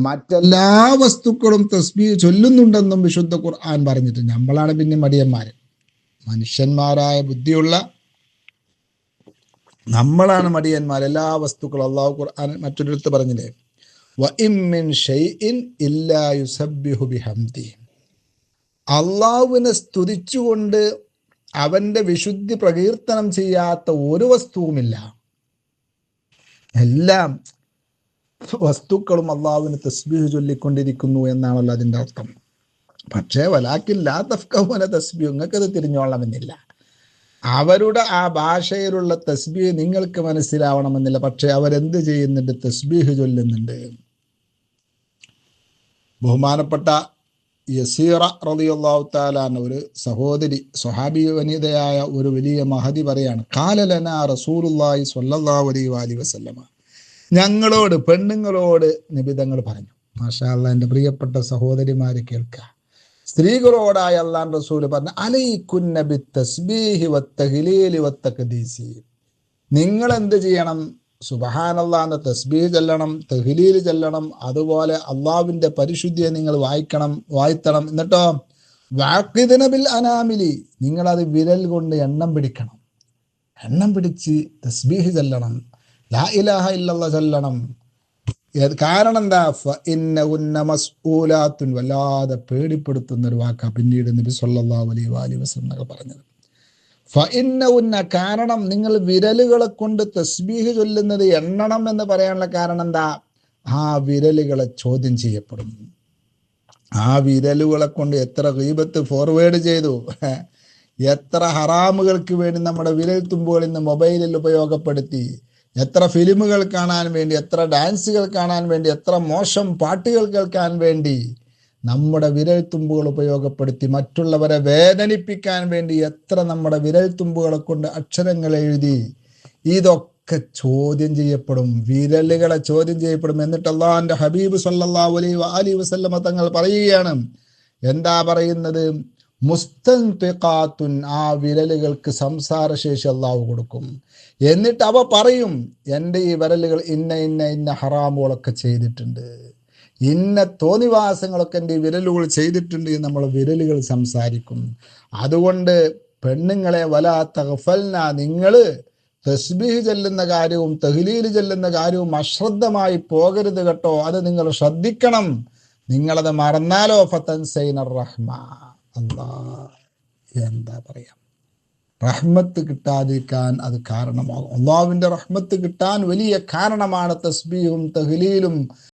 മറ്റെല്ലാ വസ്തുക്കളും തസ്ബീഹ് ചൊല്ലുന്നുണ്ടെന്നും വിശുദ്ധ ഖുർആൻ പറഞ്ഞിട്ട് നമ്മളാണ് പിന്നെ മടിയന്മാർ. മനുഷ്യന്മാരായ ബുദ്ധിയുള്ള നമ്മളാണ് മടിയന്മാർ. എല്ലാ വസ്തുക്കളും അള്ളാഹു ഖുർആൻ മറ്റൊരിടത്ത് പറഞ്ഞില്ലേ, വഇം മിൻ ഷൈഇൻ ഇല്ലാ യുസബ്ബിഹു ബിഹംദിഹി. അള്ളാഹുവിനെ സ്തുതിച്ചുകൊണ്ട് അവന്റെ വിശുദ്ധി പ്രകീർത്തനം ചെയ്യാത്ത ഒരു വസ്തുവുമില്ല. എല്ലാം വസ്തുക്കളും അള്ളാഹുവിന് തസ്ബീഹ് ചൊല്ലിക്കൊണ്ടിരിക്കുന്നു എന്നാണല്ലോ അതിൻ്റെ അർത്ഥം. പക്ഷേ വലാക്കിൻ ലാ തഫ്ഖഹൂന തസ്ബീഹ്, നിങ്ങൾക്കത് തിരിഞ്ഞോളണമെന്നില്ല. അവരുടെ ആ ഭാഷയിലുള്ള തസ്ബീഹ് നിങ്ങൾക്ക് മനസ്സിലാവണമെന്നില്ല. പക്ഷെ അവരെന്ത് ചെയ്യുന്നുണ്ട്? തസ്ബീഹ് ചൊല്ലുന്നുണ്ട്. ബഹുമാനപ്പെട്ട യസീറ റളിയല്ലാഹു തആല ഒരു സഹോദരി, സ്വഹാബി വനിതയായ ഒരു വലിയ മഹദി പറയാണ്, ഖാല ലനാ റസൂലുള്ളാഹി സ്വല്ലല്ലാഹു അലൈഹി വസല്ലമ, ഞങ്ങളോട് പെണ്ണുങ്ങളോട് നബി തങ്ങൾ പറഞ്ഞു. മാഷാ അല്ലാഹ്, എൻ്റെ പ്രിയപ്പെട്ട സഹോദരിമാരെ കേൾക്കുക. സ്ത്രീകളോടായ അല്ലാഹു റസൂൽ പറഞ്ഞു, അലൈകുന്ന ബിത്തസ്ബീഹി വത്തഹ്ലീലി വത്തഖ്ദീസി. നിങ്ങൾ എന്ത് ചെയ്യണം? സുബ്ഹാനല്ലാഹ് എന്ന തസ്ബീഹ് ചൊല്ലണം, തഹ്ലീൽ ചൊല്ലണം, അതുപോലെ അള്ളാഹുവിൻ്റെ പരിശുദ്ധിയെ നിങ്ങൾ വാഴ്ത്തണം. എന്നിട്ടോ വാഖിദ്ന ബിൽ അനാമിലി, നിങ്ങളത് വിരൽ കൊണ്ട് എണ്ണം പിടിക്കണം. എണ്ണം പിടിച്ച് തസ്ബീഹ് ചൊല്ലണം, ലാ ഇലാഹ ഇല്ലല്ലാഹ് ചൊല്ലണം. കാരണം എന്താ? ഫഇന്നഹുന്ന മസ്ഊലാത്തുൻ, വല്ലാതെ പേടിപ്പെടുത്തുന്ന ഒരു വാക്കാ പിന്നീട് നബി സല്ലല്ലാഹു അലൈഹി വസല്ലം പറഞ്ഞത്. ഫഇന്നഹുന്ന, കാരണം നിങ്ങൾ വിരലുകളെ കൊണ്ട് തസ്ബീഹ് ചൊല്ലുന്നത് എണ്ണണം എന്ന് പറയാനുള്ള കാരണം എന്താ? ആ വിരലുകളെ ചോദ്യം ചെയ്യപ്പെടും. ആ വിരലുകളെ കൊണ്ട് എത്ര ഗീബത്ത് ഫോർവേഡ് ചെയ്തു, എത്ര ഹറാമുകൾക്ക് വേണ്ടി നമ്മുടെ വിരൽ തുമ്പുകൾ ഇന്ന് മൊബൈലിൽ ഉപയോഗപ്പെടുത്തി, എത്ര ഫിലിമുകൾ കാണാൻ വേണ്ടി, എത്ര ഡാൻസുകൾ കാണാൻ വേണ്ടി, എത്ര മോശം പാട്ടുകൾ കേൾക്കാൻ വേണ്ടി നമ്മുടെ വിരൽ തുമ്പുകൾ ഉപയോഗപ്പെടുത്തി, മറ്റുള്ളവരെ വേദനിപ്പിക്കാൻ വേണ്ടി എത്ര നമ്മുടെ വിരൽ തുമ്പുകളെ കൊണ്ട് അക്ഷരങ്ങൾ എഴുതി. ഇതൊക്കെ ചോദ്യം ചെയ്യപ്പെടും, വിരലുകളെ ചോദ്യം ചെയ്യപ്പെടും. എന്നിട്ട് അല്ലാഹുവിൻ്റെ ഹബീബ് സല്ലല്ലാഹു അലൈഹി വസല്ലമ തങ്ങൾ പറയുകയാണ്, എന്താ പറയുന്നത്? മുസ്തൻതിഖാത്തുൻ, ആ വിരലുകൾക്ക് സംസാരശേഷി അള്ളാഹു കൊടുക്കും. എന്നിട്ട് അവ പറയും, എൻ്റെ ഈ വിരലുകൾ ഇന്ന ഇന്ന ഇന്ന ഹറാമുകളൊക്കെ ചെയ്തിട്ടുണ്ട്, ഇന്ന തോന്നിവാസങ്ങളൊക്കെ എൻ്റെ വിരലുകൾ ചെയ്തിട്ടുണ്ട് എന്ന് നമ്മൾ വിരലുകൾ സംസാരിക്കും. അതുകൊണ്ട് പെണ്ണുങ്ങളെ വലാ തഗ്ഫൽന, നിങ്ങൾ തസ്ബീഹ് ചെല്ലുന്ന കാര്യവും തഹ്ലീൽ ചെല്ലുന്ന കാര്യവും അശ്രദ്ധമായി പോകരുത് കേട്ടോ, അത് നിങ്ങൾ ശ്രദ്ധിക്കണം. നിങ്ങളത് മറന്നാലോ ഫതൻസൈന റഹ്മ, അല്ലാഹ് എന്താ പറയാ, റഹ്മത്ത് കിട്ടാതിരിക്കാൻ അത് കാരണമാകും. അള്ളാഹുവിൻ്റെ റഹ്മത്ത് കിട്ടാൻ വലിയ കാരണമാണ് തസ്ബീഹും തഹ്ലീലും